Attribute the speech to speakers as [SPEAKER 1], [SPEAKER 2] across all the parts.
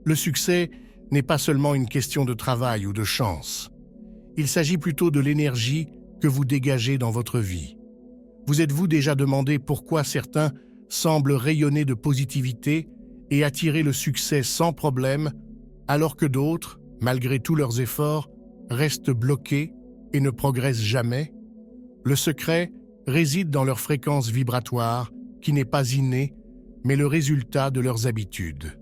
[SPEAKER 1] Le succès n'est pas seulement une question de travail ou de chance. Il s'agit plutôt de l'énergie que vous dégagez dans votre vie. Vous êtes-vous déjà demandé pourquoi certains semblent rayonner de positivité et attirer le succès sans problème, alors que d'autres, malgré tous leurs efforts, restent bloqués et ne progressent jamais? Le secret réside dans leur fréquence vibratoire, qui n'est pas innée, mais le résultat de leurs habitudes.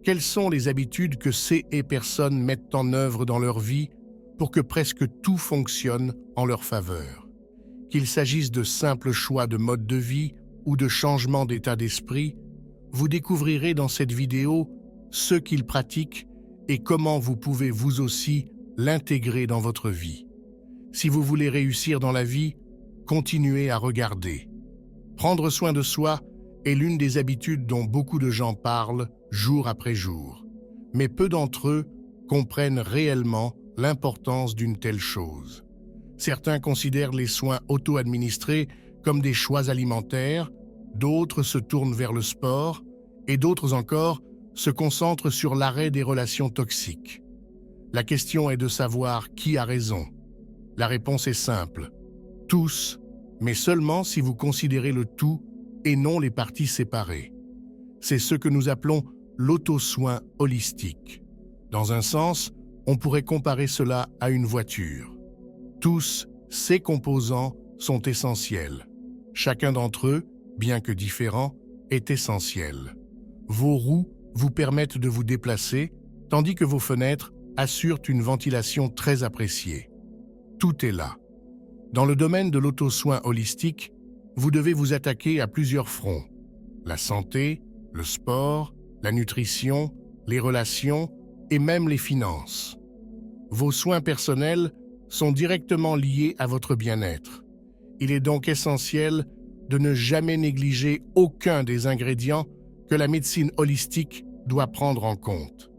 [SPEAKER 1] Quelles sont les habitudes que ces personnes mettent en œuvre dans leur vie pour que presque tout fonctionne en leur faveur? Qu'il s'agisse de simples choix de mode de vie ou de changements d'état d'esprit, vous découvrirez dans cette vidéo ce qu'ils pratiquent et comment vous pouvez vous aussi l'intégrer dans votre vie. Si vous voulez réussir dans la vie, continuez à regarder. Prendre soin de soi est l'une des habitudes dont beaucoup de gens parlent jour après jour. Mais peu d'entre eux comprennent réellement l'importance d'une telle chose. Certains considèrent les soins auto-administrés comme des choix alimentaires, d'autres se tournent vers le sport, et d'autres encore se concentrent sur l'arrêt des relations toxiques. La question est de savoir qui a raison. La réponse est simple. Tous, mais seulement si vous considérez le tout et non les parties séparées. C'est ce que nous appelons l'auto-soin holistique. Dans un sens, on pourrait comparer cela à une voiture. Tous ces composants sont essentiels. Chacun d'entre eux, bien que différent, est essentiel. Vos roues vous permettent de vous déplacer, tandis que vos fenêtres assurent une ventilation très appréciée. Tout est là. Dans le domaine de l'auto-soin holistique, vous devez vous attaquer à plusieurs fronts. La santé, le sport, la nutrition, les relations et même les finances. Vos soins personnels sont directement liés à votre bien-être. Il est donc essentiel de ne jamais négliger aucun des ingrédients que la médecine holistique doit prendre en compte.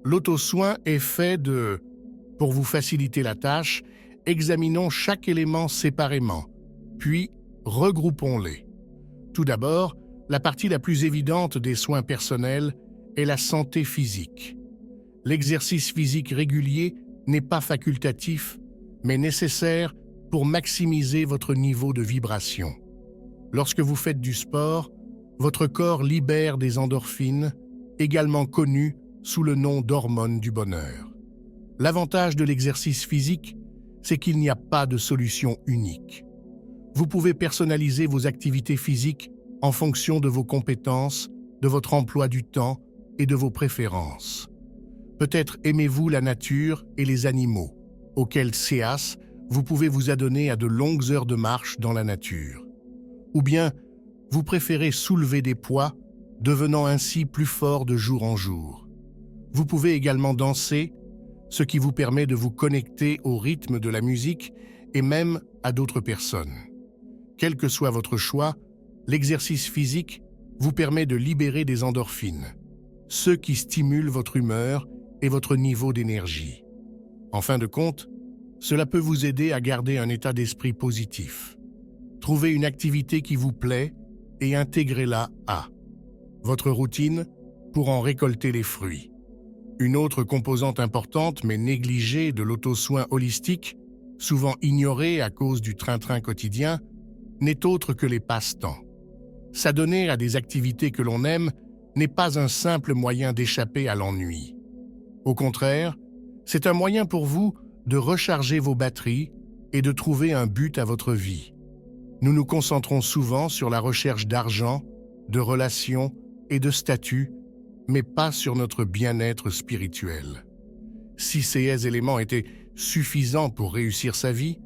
[SPEAKER 1] L'auto-soin est fait de... Pour vous faciliter la tâche, examinons chaque élément séparément, puis regroupons-les. Tout d'abord, la partie la plus évidente des soins personnels est la santé physique. L'exercice physique régulier n'est pas facultatif, mais nécessaire pour maximiser votre niveau de vibration. Lorsque vous faites du sport, votre corps libère des endorphines, également connues sous le nom d'hormones du bonheur. L'avantage de l'exercice physique, c'est qu'il n'y a pas de solution unique. Vous pouvez personnaliser vos activités physiques en fonction de vos compétences, de votre emploi du temps et de vos préférences. Peut-être aimez-vous la nature et les animaux, auquel cas vous pouvez vous adonner à de longues heures de marche dans la nature. Ou bien, vous préférez soulever des poids, devenant ainsi plus fort de jour en jour. Vous pouvez également danser, ce qui vous permet de vous connecter au rythme de la musique et même à d'autres personnes. Quel que soit votre choix, l'exercice physique vous permet de libérer des endorphines, ceux qui stimulent votre humeur et votre niveau d'énergie. En fin de compte, cela peut vous aider à garder un état d'esprit positif. Trouvez une activité qui vous plaît et intégrez-la à votre routine pour en récolter les fruits. Une autre composante importante mais négligée de l'auto-soin holistique, souvent ignorée à cause du train-train quotidien, n'est autre que les passe-temps. S'adonner à des activités que l'on aime n'est pas un simple moyen d'échapper à l'ennui. Au contraire, c'est un moyen pour vous de recharger vos batteries et de trouver un but à votre vie. Nous nous concentrons souvent sur la recherche d'argent, de relations et de statut, mais pas sur notre bien-être spirituel. Si ces éléments étaient suffisants pour réussir sa vie,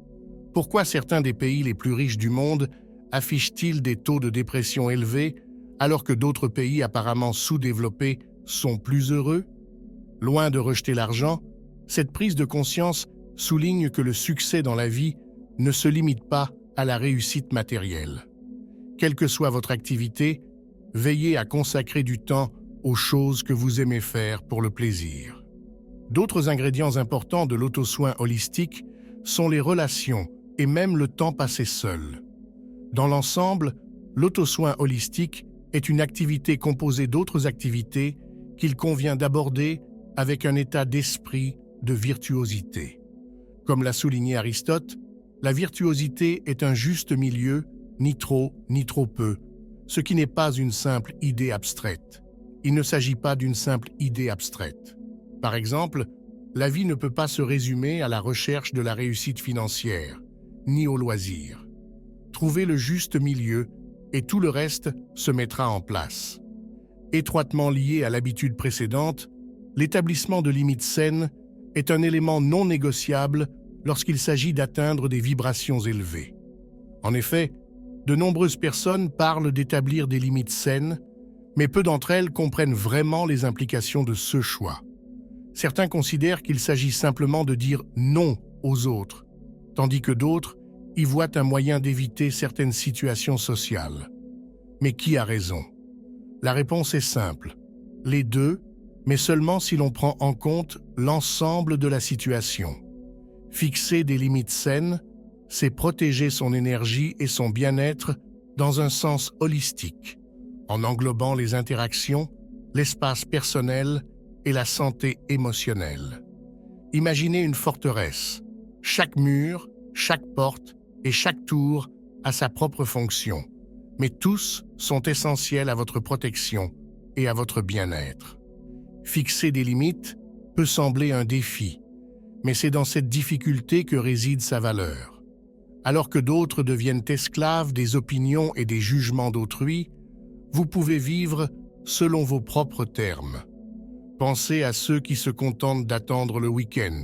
[SPEAKER 1] pourquoi certains des pays les plus riches du monde affichent-ils des taux de dépression élevés alors que d'autres pays apparemment sous-développés sont plus heureux? Loin de rejeter l'argent, cette prise de conscience souligne que le succès dans la vie ne se limite pas à la réussite matérielle. Quelle que soit votre activité, veillez à consacrer du temps aux choses que vous aimez faire pour le plaisir. D'autres ingrédients importants de l'auto-soin holistique sont les relations et même le temps passé seul. Dans l'ensemble, l'auto-soin holistique est une activité composée d'autres activités qu'il convient d'aborder avec un état d'esprit de virtuosité. Comme l'a souligné Aristote, la virtuosité est un juste milieu, ni trop peu, ce qui n'est pas une simple idée abstraite. Il ne s'agit pas d'une simple idée abstraite. Par exemple, la vie ne peut pas se résumer à la recherche de la réussite financière, ni au loisir. Trouvez le juste milieu et tout le reste se mettra en place. Étroitement lié à l'habitude précédente, l'établissement de limites saines est un élément non négociable lorsqu'il s'agit d'atteindre des vibrations élevées. En effet, de nombreuses personnes parlent d'établir des limites saines, mais peu d'entre elles comprennent vraiment les implications de ce choix. Certains considèrent qu'il s'agit simplement de dire non aux autres, tandis que d'autres y voient un moyen d'éviter certaines situations sociales. Mais qui a raison? La réponse est simple. Les deux, mais seulement si l'on prend en compte l'ensemble de la situation. Fixer des limites saines, c'est protéger son énergie et son bien-être dans un sens holistique, en englobant les interactions, l'espace personnel et la santé émotionnelle. Imaginez une forteresse. Chaque mur, chaque porte et chaque tour a sa propre fonction, mais tous sont essentiels à votre protection et à votre bien-être. Fixer des limites peut sembler un défi, mais c'est dans cette difficulté que réside sa valeur. Alors que d'autres deviennent esclaves des opinions et des jugements d'autrui, vous pouvez vivre selon vos propres termes. Pensez à ceux qui se contentent d'attendre le week-end.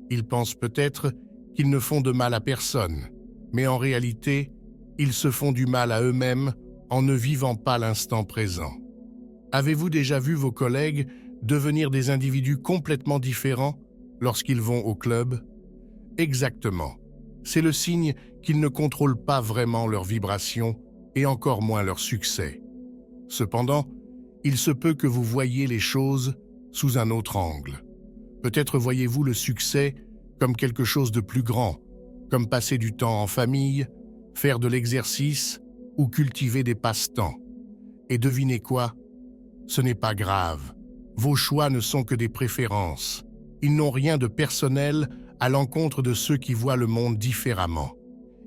[SPEAKER 1] Ils pensent peut-être qu'ils ne font de mal à personne, mais en réalité, ils se font du mal à eux-mêmes en ne vivant pas l'instant présent. Avez-vous déjà vu vos collègues devenir des individus complètement différents lorsqu'ils vont au club? Exactement. C'est le signe qu'ils ne contrôlent pas vraiment leurs vibrations et encore moins leur succès. Cependant, il se peut que vous voyiez les choses sous un autre angle. Peut-être voyez-vous le succès comme quelque chose de plus grand, comme passer du temps en famille, faire de l'exercice ou cultiver des passe-temps. Et devinez quoi? Ce n'est pas grave. Vos choix ne sont que des préférences. Ils n'ont rien de personnel à l'encontre de ceux qui voient le monde différemment.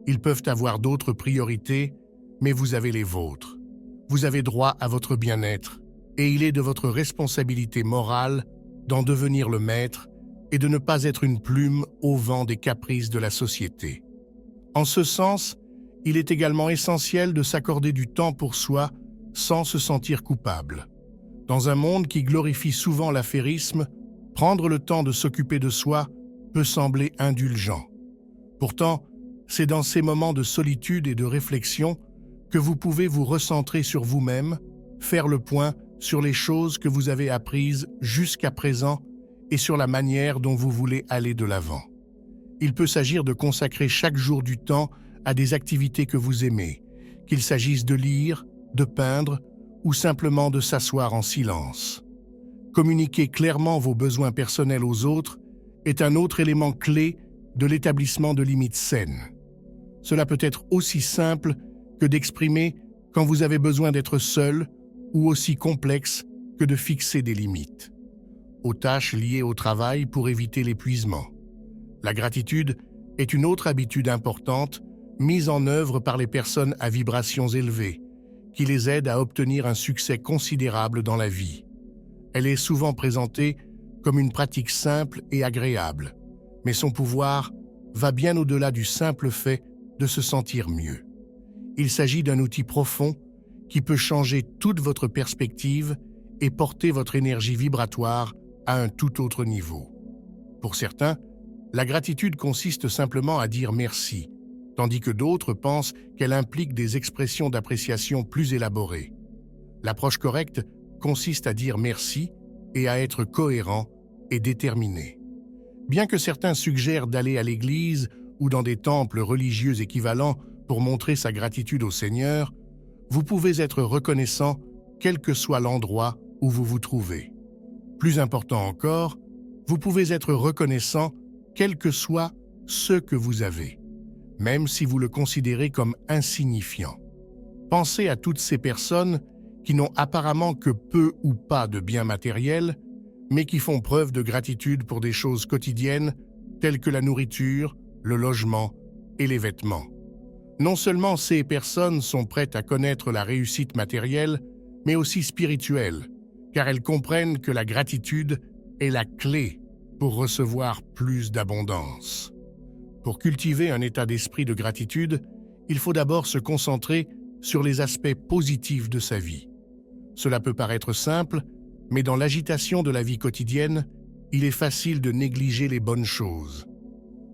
[SPEAKER 1] Ils peuvent avoir d'autres priorités, mais vous avez les vôtres. Vous avez droit à votre bien-être, et il est de votre responsabilité morale d'en devenir le maître et de ne pas être une plume au vent des caprices de la société. En ce sens, il est également essentiel de s'accorder du temps pour soi sans se sentir coupable. Dans un monde qui glorifie souvent l'affairisme, prendre le temps de s'occuper de soi peut sembler indulgent. Pourtant, c'est dans ces moments de solitude et de réflexion que vous pouvez vous recentrer sur vous-même, faire le point sur les choses que vous avez apprises jusqu'à présent et sur la manière dont vous voulez aller de l'avant. Il peut s'agir de consacrer chaque jour du temps à des activités que vous aimez, qu'il s'agisse de lire, de peindre ou simplement de s'asseoir en silence. Communiquer clairement vos besoins personnels aux autres est un autre élément clé de l'établissement de limites saines. Cela peut être aussi simple que d'exprimer quand vous avez besoin d'être seul ou aussi complexe que de fixer des limites. Aux tâches liées au travail pour éviter l'épuisement. La gratitude est une autre habitude importante mise en œuvre par les personnes à vibrations élevées, qui les aide à obtenir un succès considérable dans la vie. Elle est souvent présentée comme une pratique simple et agréable, mais son pouvoir va bien au-delà du simple fait de se sentir mieux. Il s'agit d'un outil profond qui peut changer toute votre perspective et porter votre énergie vibratoire à un tout autre niveau. Pour certains, la gratitude consiste simplement à dire merci, tandis que d'autres pensent qu'elle implique des expressions d'appréciation plus élaborées. L'approche correcte consiste à dire merci et à être cohérent et déterminé. Bien que certains suggèrent d'aller à l'église ou dans des temples religieux équivalents pour montrer sa gratitude au Seigneur, vous pouvez être reconnaissant quel que soit l'endroit où vous vous trouvez. Plus important encore, vous pouvez être reconnaissant quel que soit ce que vous avez, même si vous le considérez comme insignifiant. Pensez à toutes ces personnes qui n'ont apparemment que peu ou pas de biens matériels, mais qui font preuve de gratitude pour des choses quotidiennes telles que la nourriture, le logement et les vêtements. Non seulement ces personnes sont prêtes à connaître la réussite matérielle, mais aussi spirituelle, car elles comprennent que la gratitude est la clé pour recevoir plus d'abondance. Pour cultiver un état d'esprit de gratitude, il faut d'abord se concentrer sur les aspects positifs de sa vie. Cela peut paraître simple, mais dans l'agitation de la vie quotidienne, il est facile de négliger les bonnes choses.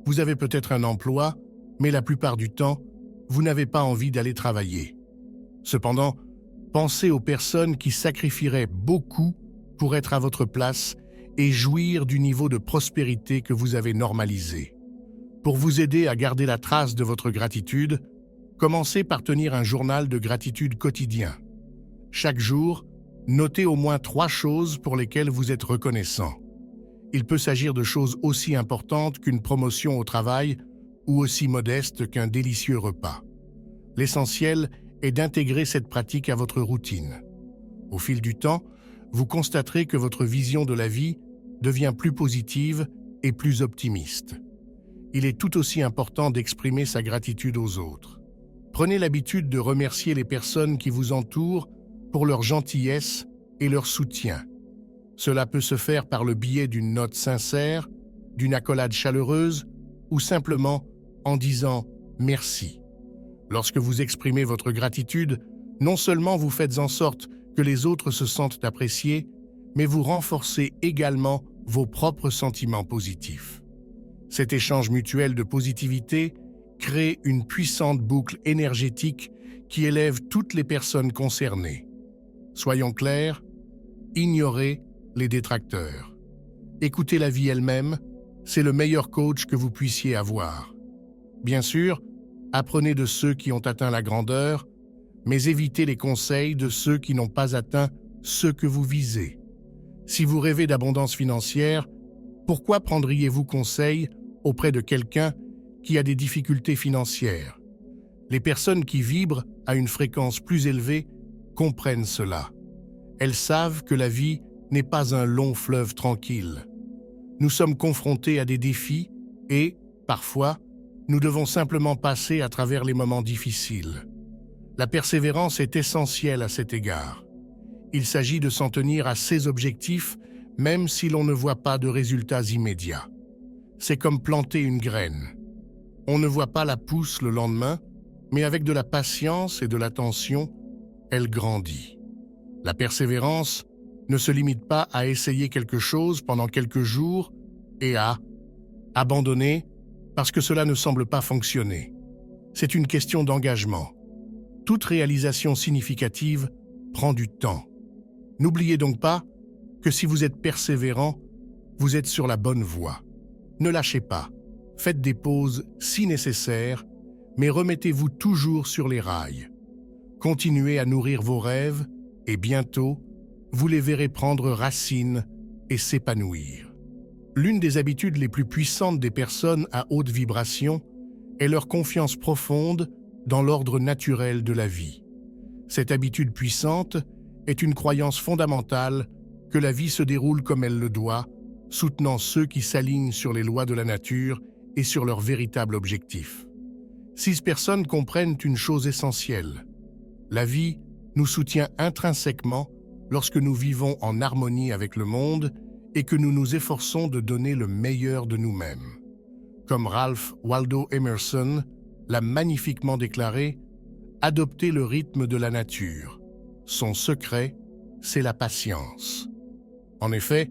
[SPEAKER 1] Vous avez peut-être un emploi, mais la plupart du temps, vous n'avez pas envie d'aller travailler. Cependant, pensez aux personnes qui sacrifieraient beaucoup pour être à votre place et jouir du niveau de prospérité que vous avez normalisé. Pour vous aider à garder la trace de votre gratitude, commencez par tenir un journal de gratitude quotidien. Chaque jour, notez au moins 3 choses pour lesquelles vous êtes reconnaissant. Il peut s'agir de choses aussi importantes qu'une promotion au travail ou aussi modestes qu'un délicieux repas. L'essentiel est d'intégrer cette pratique à votre routine. Au fil du temps, vous constaterez que votre vision de la vie devient plus positive et plus optimiste. Il est tout aussi important d'exprimer sa gratitude aux autres. Prenez l'habitude de remercier les personnes qui vous entourent pour leur gentillesse et leur soutien. Cela peut se faire par le biais d'une note sincère, d'une accolade chaleureuse ou simplement en disant « merci ». Lorsque vous exprimez votre gratitude, non seulement vous faites en sorte que les autres se sentent appréciés, mais vous renforcez également vos propres sentiments positifs. Cet échange mutuel de positivité crée une puissante boucle énergétique qui élève toutes les personnes concernées. Soyons clairs, ignorez les détracteurs. Écoutez la vie elle-même, c'est le meilleur coach que vous puissiez avoir. Bien sûr, apprenez de ceux qui ont atteint la grandeur, mais évitez les conseils de ceux qui n'ont pas atteint ce que vous visez. Si vous rêvez d'abondance financière, pourquoi prendriez-vous conseil auprès de quelqu'un qui a des difficultés financières? Les personnes qui vibrent à une fréquence plus élevée comprennent cela. Elles savent que la vie n'est pas un long fleuve tranquille. Nous sommes confrontés à des défis et, parfois, nous devons simplement passer à travers les moments difficiles. La persévérance est essentielle à cet égard. Il s'agit de s'en tenir à ses objectifs, même si l'on ne voit pas de résultats immédiats. C'est comme planter une graine. On ne voit pas la pousse le lendemain, mais avec de la patience et de l'attention, elle grandit. La persévérance ne se limite pas à essayer quelque chose pendant quelques jours et à abandonner parce que cela ne semble pas fonctionner. C'est une question d'engagement. Toute réalisation significative prend du temps. N'oubliez donc pas que si vous êtes persévérant, vous êtes sur la bonne voie. Ne lâchez pas, faites des pauses si nécessaire, mais remettez-vous toujours sur les rails. Continuez à nourrir vos rêves et bientôt, vous les verrez prendre racine et s'épanouir. L'une des habitudes les plus puissantes des personnes à haute vibration est leur confiance profonde dans l'ordre naturel de la vie. Cette habitude puissante est une croyance fondamentale que la vie se déroule comme elle le doit, soutenant ceux qui s'alignent sur les lois de la nature et sur leur véritable objectif. 6 personnes comprennent une chose essentielle. La vie nous soutient intrinsèquement lorsque nous vivons en harmonie avec le monde et que nous nous efforçons de donner le meilleur de nous-mêmes. Comme Ralph Waldo Emerson l'a magnifiquement déclaré, « Adopter le rythme de la nature. Son secret, c'est la patience. » En effet,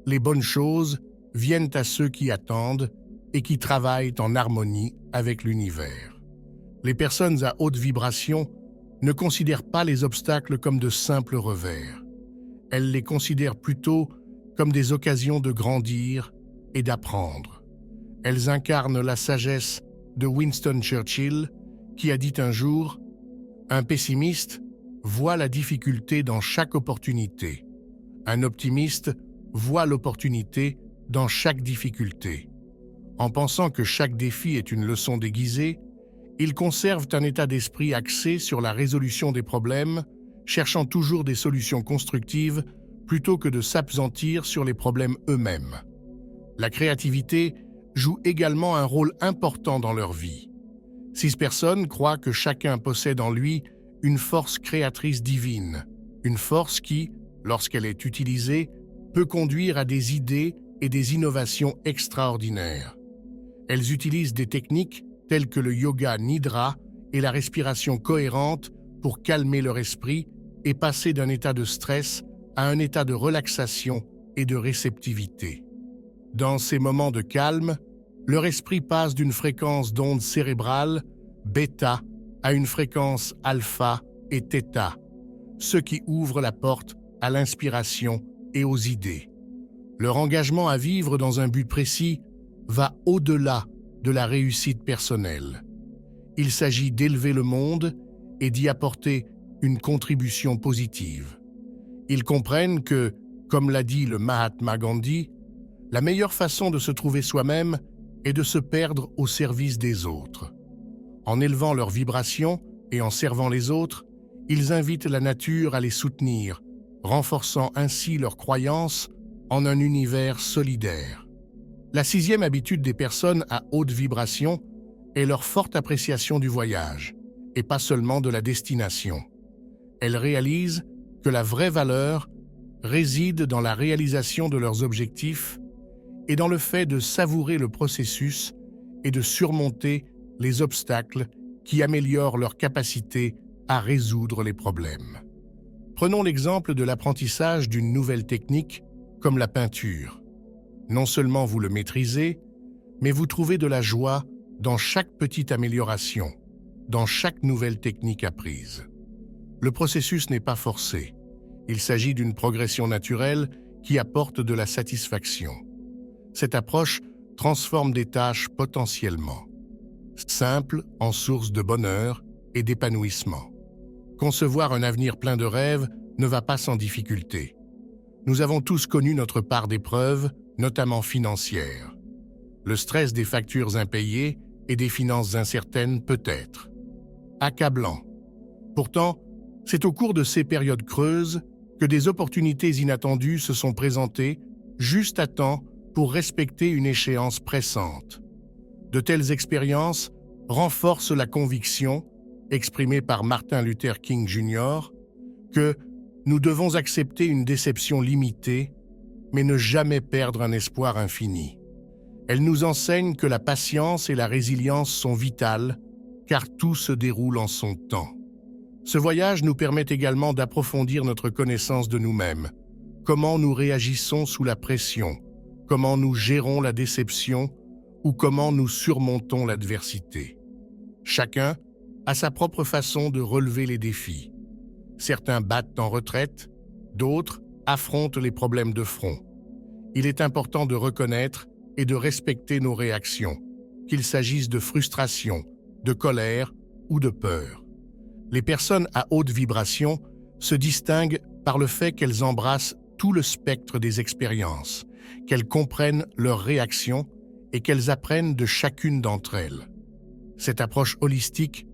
[SPEAKER 1] les bonnes choses viennent à ceux qui attendent et qui travaillent en harmonie avec l'univers. Les personnes à haute vibration ne considèrent pas les obstacles comme de simples revers. Elles les considèrent plutôt comme des occasions de grandir et d'apprendre. Elles incarnent la sagesse de Winston Churchill, qui a dit un jour « Un pessimiste voit la difficulté dans chaque opportunité. Un optimiste voit l'opportunité dans chaque difficulté. » En pensant que chaque défi est une leçon déguisée, ils conservent un état d'esprit axé sur la résolution des problèmes, cherchant toujours des solutions constructives plutôt que de s'appesantir sur les problèmes eux-mêmes. La créativité joue également un rôle important dans leur vie. 6 personnes croient que chacun possède en lui une force créatrice divine, une force qui, lorsqu'elle est utilisée, peut conduire à des idées et des innovations extraordinaires. Elles utilisent des techniques telles que le yoga nidra et la respiration cohérente pour calmer leur esprit et passer d'un état de stress à un état de relaxation et de réceptivité. Dans ces moments de calme, leur esprit passe d'une fréquence d'onde cérébrale, bêta, à une fréquence alpha et θ, ce qui ouvre la porte à l'inspiration et aux idées. Leur engagement à vivre dans un but précis va au-delà de la réussite personnelle. Il s'agit d'élever le monde et d'y apporter une contribution positive. Ils comprennent que, comme l'a dit le Mahatma Gandhi, la meilleure façon de se trouver soi-même est de se perdre au service des autres. En élevant leur vibration et en servant les autres, ils invitent la nature à les soutenir, renforçant ainsi leur croyance en un univers solidaire. La 6e habitude des personnes à haute vibration est leur forte appréciation du voyage, et pas seulement de la destination. Elles réalisent que la vraie valeur réside dans la réalisation de leurs objectifs et dans le fait de savourer le processus et de surmonter les obstacles qui améliorent leur capacité à résoudre les problèmes. Prenons l'exemple de l'apprentissage d'une nouvelle technique comme la peinture. Non seulement vous le maîtrisez, mais vous trouvez de la joie dans chaque petite amélioration, dans chaque nouvelle technique apprise. Le processus n'est pas forcé. Il s'agit d'une progression naturelle qui apporte de la satisfaction. Cette approche transforme des tâches potentiellement simples en source de bonheur et d'épanouissement. Concevoir un avenir plein de rêves ne va pas sans difficulté. Nous avons tous connu notre part d'épreuves, notamment financières. Le stress des factures impayées et des finances incertaines peut être accablant. Pourtant, c'est au cours de ces périodes creuses que des opportunités inattendues se sont présentées juste à temps pour respecter une échéance pressante. De telles expériences renforcent la conviction, exprimée par Martin Luther King Jr., que nous devons accepter une déception limitée, mais ne jamais perdre un espoir infini. Elles nous enseignent que la patience et la résilience sont vitales, car tout se déroule en son temps. Ce voyage nous permet également d'approfondir notre connaissance de nous-mêmes, comment nous réagissons sous la pression, comment nous gérons la déception ou comment nous surmontons l'adversité. Chacun a sa propre façon de relever les défis. Certains battent en retraite, d'autres affrontent les problèmes de front. Il est important de reconnaître et de respecter nos réactions, qu'il s'agisse de frustration, de colère ou de peur. Les personnes à haute vibration se distinguent par le fait qu'elles embrassent tout le spectre des expériences, qu'elles comprennent leurs réactions et qu'elles apprennent de chacune d'entre elles. Cette approche holistique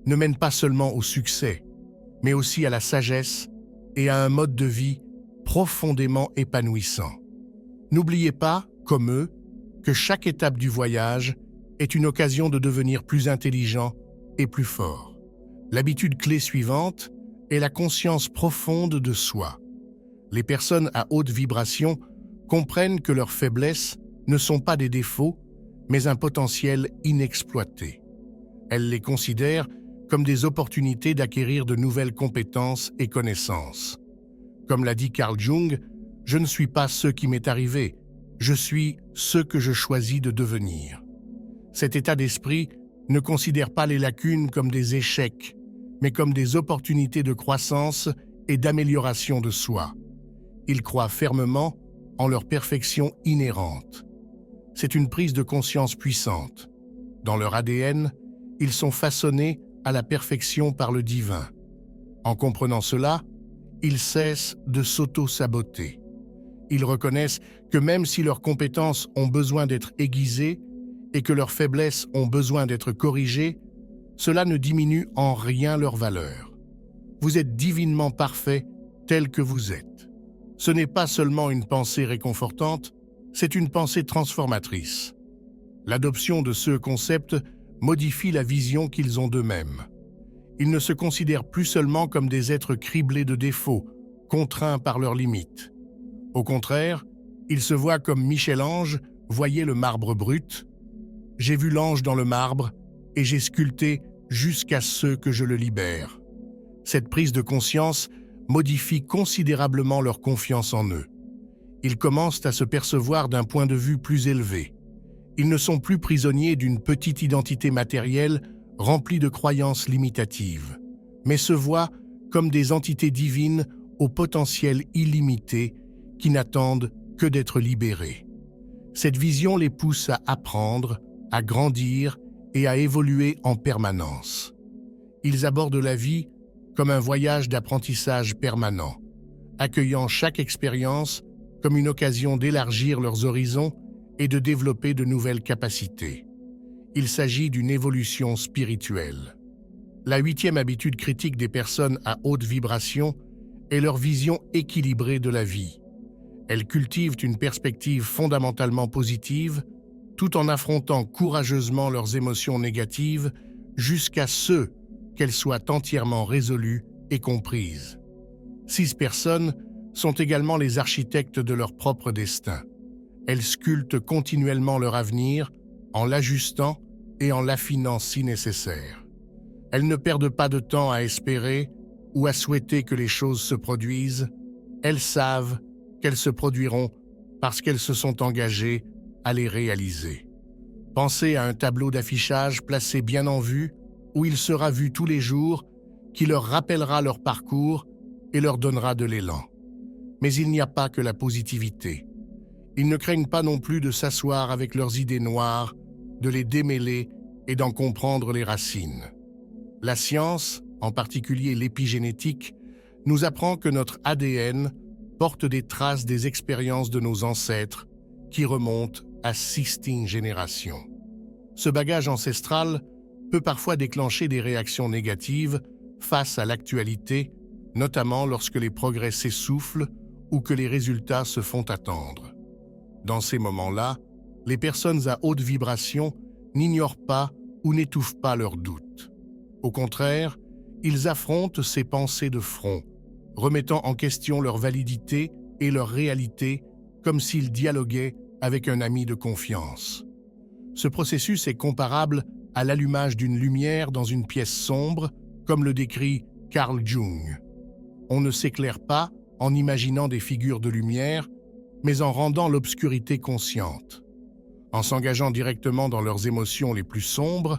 [SPEAKER 1] ne mène pas seulement au succès, mais aussi à la sagesse et à un mode de vie profondément épanouissant. N'oubliez pas, comme eux, que chaque étape du voyage est une occasion de devenir plus intelligent et plus fort. L'habitude clé suivante est la conscience profonde de soi. Les personnes à haute vibration comprennent que leurs faiblesses ne sont pas des défauts, mais un potentiel inexploité. Elles les considèrent comme des opportunités d'acquérir de nouvelles compétences et connaissances. Comme l'a dit Carl Jung, « Je ne suis pas ce qui m'est arrivé, je suis ce que je choisis de devenir ». Cet état d'esprit ne considère pas les lacunes comme des échecs, mais comme des opportunités de croissance et d'amélioration de soi. Ils croient fermement en leur perfection inhérente. C'est une prise de conscience puissante. Dans leur ADN, ils sont façonnés à la perfection par le divin. En comprenant cela, ils cessent de s'auto-saboter. Ils reconnaissent que même si leurs compétences ont besoin d'être aiguisées et que leurs faiblesses ont besoin d'être corrigées, cela ne diminue en rien leur valeur. Vous êtes divinement parfait tel que vous êtes. Ce n'est pas seulement une pensée réconfortante, c'est une pensée transformatrice. L'adoption de ce concept modifie la vision qu'ils ont d'eux-mêmes. Ils ne se considèrent plus seulement comme des êtres criblés de défauts, contraints par leurs limites. Au contraire, ils se voient comme Michel-Ange voyait le marbre brut. « J'ai vu l'ange dans le marbre, et j'ai sculpté jusqu'à ce que je le libère. » Cette prise de conscience modifie considérablement leur confiance en eux. Ils commencent à se percevoir d'un point de vue plus élevé. Ils ne sont plus prisonniers d'une petite identité matérielle remplie de croyances limitatives, mais se voient comme des entités divines au potentiel illimité qui n'attendent que d'être libérées. Cette vision les pousse à apprendre, à grandir et à évoluer en permanence. Ils abordent la vie comme un voyage d'apprentissage permanent, accueillant chaque expérience comme une occasion d'élargir leurs horizons et de développer de nouvelles capacités. Il s'agit d'une évolution spirituelle. La 8e habitude critique des personnes à haute vibration est leur vision équilibrée de la vie. Elles cultivent une perspective fondamentalement positive, tout en affrontant courageusement leurs émotions négatives jusqu'à ce qu'elles soient entièrement résolues et comprises. 6 personnes sont également les architectes de leur propre destin. Elles sculptent continuellement leur avenir en l'ajustant et en l'affinant si nécessaire. Elles ne perdent pas de temps à espérer ou à souhaiter que les choses se produisent. Elles savent qu'elles se produiront parce qu'elles se sont engagées à les réaliser. Pensez à un tableau d'affichage placé bien en vue, où il sera vu tous les jours, qui leur rappellera leur parcours et leur donnera de l'élan. Mais il n'y a pas que la positivité. Ils ne craignent pas non plus de s'asseoir avec leurs idées noires, de les démêler et d'en comprendre les racines. La science, en particulier l'épigénétique, nous apprend que notre ADN porte des traces des expériences de nos ancêtres qui remontent à 16 générations. Ce bagage ancestral peut parfois déclencher des réactions négatives face à l'actualité, notamment lorsque les progrès s'essoufflent ou que les résultats se font attendre. Dans ces moments-là, les personnes à haute vibration n'ignorent pas ou n'étouffent pas leurs doutes. Au contraire, ils affrontent ces pensées de front, remettant en question leur validité et leur réalité comme s'ils dialoguaient avec un ami de confiance. Ce processus est comparable à l'allumage d'une lumière dans une pièce sombre, comme le décrit Carl Jung. On ne s'éclaire pas en imaginant des figures de lumière, mais en rendant l'obscurité consciente. En s'engageant directement dans leurs émotions les plus sombres,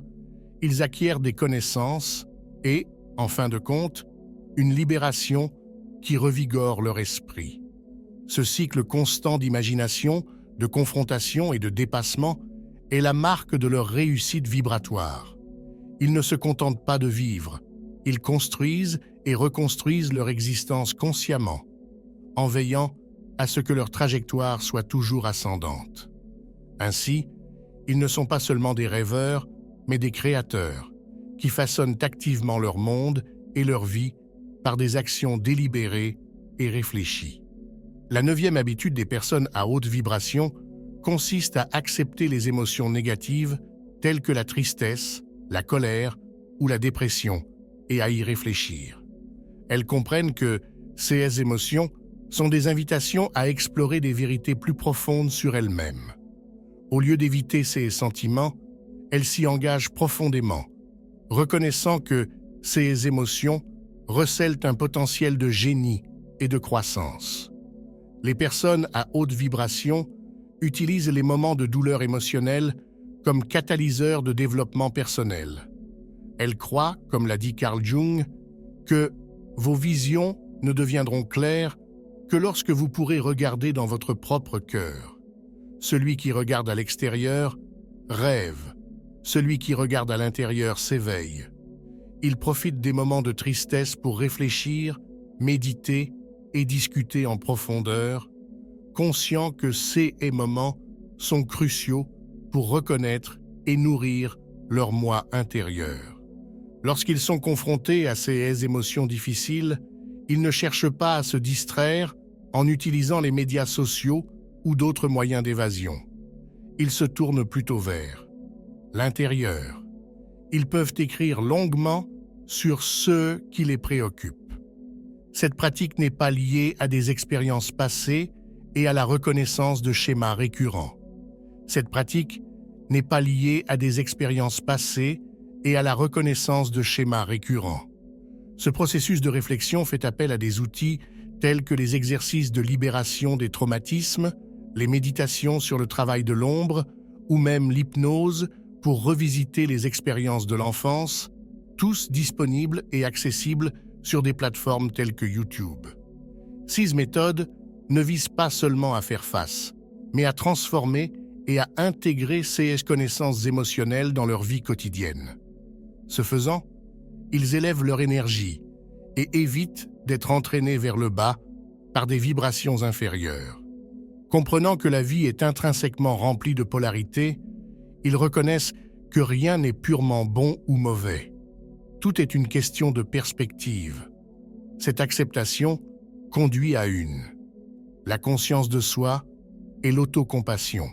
[SPEAKER 1] ils acquièrent des connaissances et, en fin de compte, une libération qui revigore leur esprit. Ce cycle constant d'imagination, de confrontation et de dépassement est la marque de leur réussite vibratoire. Ils ne se contentent pas de vivre, ils construisent et reconstruisent leur existence consciemment, en veillant à ce que leur trajectoire soit toujours ascendante. Ainsi, ils ne sont pas seulement des rêveurs, mais des créateurs, qui façonnent activement leur monde et leur vie par des actions délibérées et réfléchies. La 9e habitude des personnes à haute vibration consiste à accepter les émotions négatives telles que la tristesse, la colère ou la dépression et à y réfléchir. Elles comprennent que ces émotions sont des invitations à explorer des vérités plus profondes sur elles-mêmes. Au lieu d'éviter ces sentiments, elles s'y engagent profondément, reconnaissant que ces émotions recèlent un potentiel de génie et de croissance. Les personnes à haute vibration utilisent les moments de douleur émotionnelle comme catalyseurs de développement personnel. Elles croient, comme l'a dit Carl Jung, que vos visions ne deviendront claires que lorsque vous pourrez regarder dans votre propre cœur. Celui qui regarde à l'extérieur rêve, celui qui regarde à l'intérieur s'éveille. Il profite des moments de tristesse pour réfléchir, méditer et discuter en profondeur, conscient que ces moments sont cruciaux pour reconnaître et nourrir leur moi intérieur. Lorsqu'ils sont confrontés à ces émotions difficiles, ils ne cherchent pas à se distraire en utilisant les médias sociaux ou d'autres moyens d'évasion. Ils se tournent plutôt vers l'intérieur. Ils peuvent écrire longuement sur ce qui les préoccupe. Cette pratique n'est pas liée à des expériences passées et à la reconnaissance de schémas récurrents. Cette pratique n'est pas liée à des expériences passées et à la reconnaissance de schémas récurrents. Ce processus de réflexion fait appel à des outils tels que les exercices de libération des traumatismes, les méditations sur le travail de l'ombre ou même l'hypnose pour revisiter les expériences de l'enfance, tous disponibles et accessibles sur des plateformes telles que YouTube. Ces méthodes ne visent pas seulement à faire face, mais à transformer et à intégrer ces connaissances émotionnelles dans leur vie quotidienne. Ce faisant, ils élèvent leur énergie et évitent d'être entraînés vers le bas par des vibrations inférieures. Comprenant que la vie est intrinsèquement remplie de polarités, ils reconnaissent que rien n'est purement bon ou mauvais. Tout est une question de perspective. Cette acceptation conduit à la conscience de soi et l'autocompassion,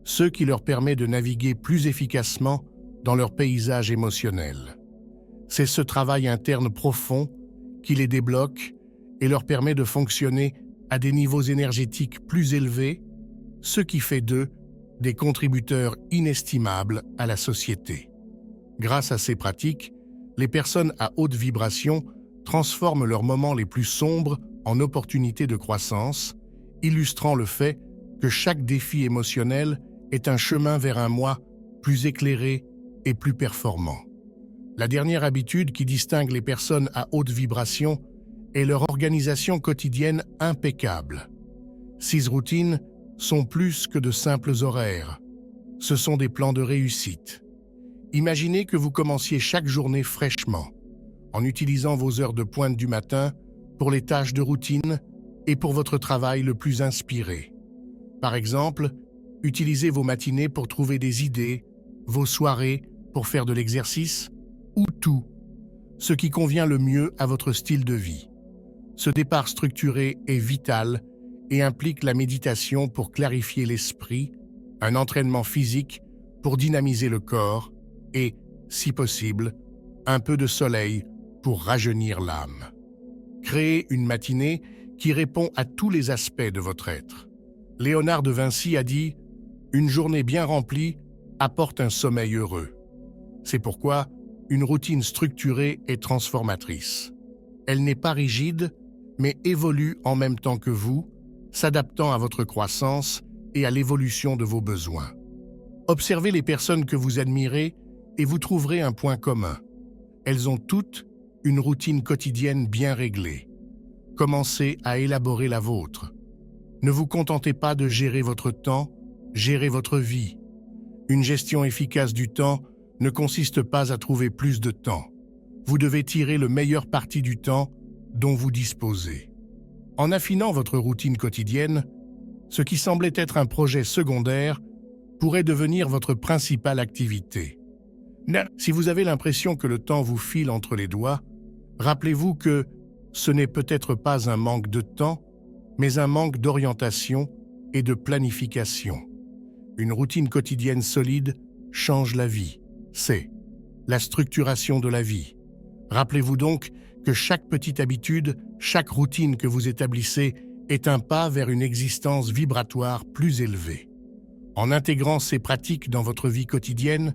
[SPEAKER 1] ce qui leur permet de naviguer plus efficacement dans leur paysage émotionnel. C'est ce travail interne profond qui les débloque et leur permet de fonctionner à des niveaux énergétiques plus élevés, ce qui fait d'eux des contributeurs inestimables à la société. Grâce à ces pratiques, les personnes à haute vibration transforment leurs moments les plus sombres en opportunités de croissance, illustrant le fait que chaque défi émotionnel est un chemin vers un moi plus éclairé et plus performant. La dernière habitude qui distingue les personnes à haute vibration est leur organisation quotidienne impeccable. Ces routines sont plus que de simples horaires. Ce sont des plans de réussite. Imaginez que vous commenciez chaque journée fraîchement, en utilisant vos heures de pointe du matin pour les tâches de routine et pour votre travail le plus inspiré. Par exemple, utilisez vos matinées pour trouver des idées, vos soirées pour faire de l'exercice, ou tout, ce qui convient le mieux à votre style de vie. Ce départ structuré est vital et implique la méditation pour clarifier l'esprit, un entraînement physique pour dynamiser le corps et, si possible, un peu de soleil pour rajeunir l'âme. Créez une matinée qui répond à tous les aspects de votre être. Léonard de Vinci a dit « Une journée bien remplie apporte un sommeil heureux ». C'est pourquoi une routine structurée est transformatrice. Elle n'est pas rigide, mais évolue en même temps que vous, s'adaptant à votre croissance et à l'évolution de vos besoins. Observez les personnes que vous admirez et vous trouverez un point commun. Elles ont toutes une routine quotidienne bien réglée. Commencez à élaborer la vôtre. Ne vous contentez pas de gérer votre temps, gérez votre vie. Une gestion efficace du temps ne consiste pas à trouver plus de temps. Vous devez tirer le meilleur parti du temps dont vous disposez. En affinant votre routine quotidienne, ce qui semblait être un projet secondaire pourrait devenir votre principale activité. Si vous avez l'impression que le temps vous file entre les doigts, rappelez-vous que ce n'est peut-être pas un manque de temps, mais un manque d'orientation et de planification. Une routine quotidienne solide change la vie. C'est la structuration de la vie. Rappelez-vous donc que chaque petite habitude, chaque routine que vous établissez est un pas vers une existence vibratoire plus élevée. En intégrant ces pratiques dans votre vie quotidienne,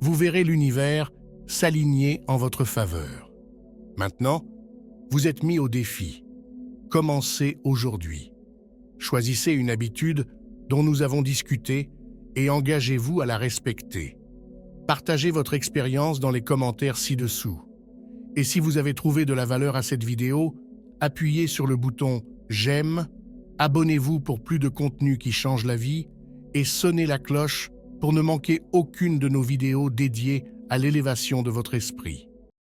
[SPEAKER 1] vous verrez l'univers s'aligner en votre faveur. Maintenant, vous êtes mis au défi. Commencez aujourd'hui. Choisissez une habitude dont nous avons discuté et engagez-vous à la respecter. Partagez votre expérience dans les commentaires ci-dessous. Et si vous avez trouvé de la valeur à cette vidéo, appuyez sur le bouton « J'aime », abonnez-vous pour plus de contenu qui change la vie et sonnez la cloche pour ne manquer aucune de nos vidéos dédiées à l'élévation de votre esprit.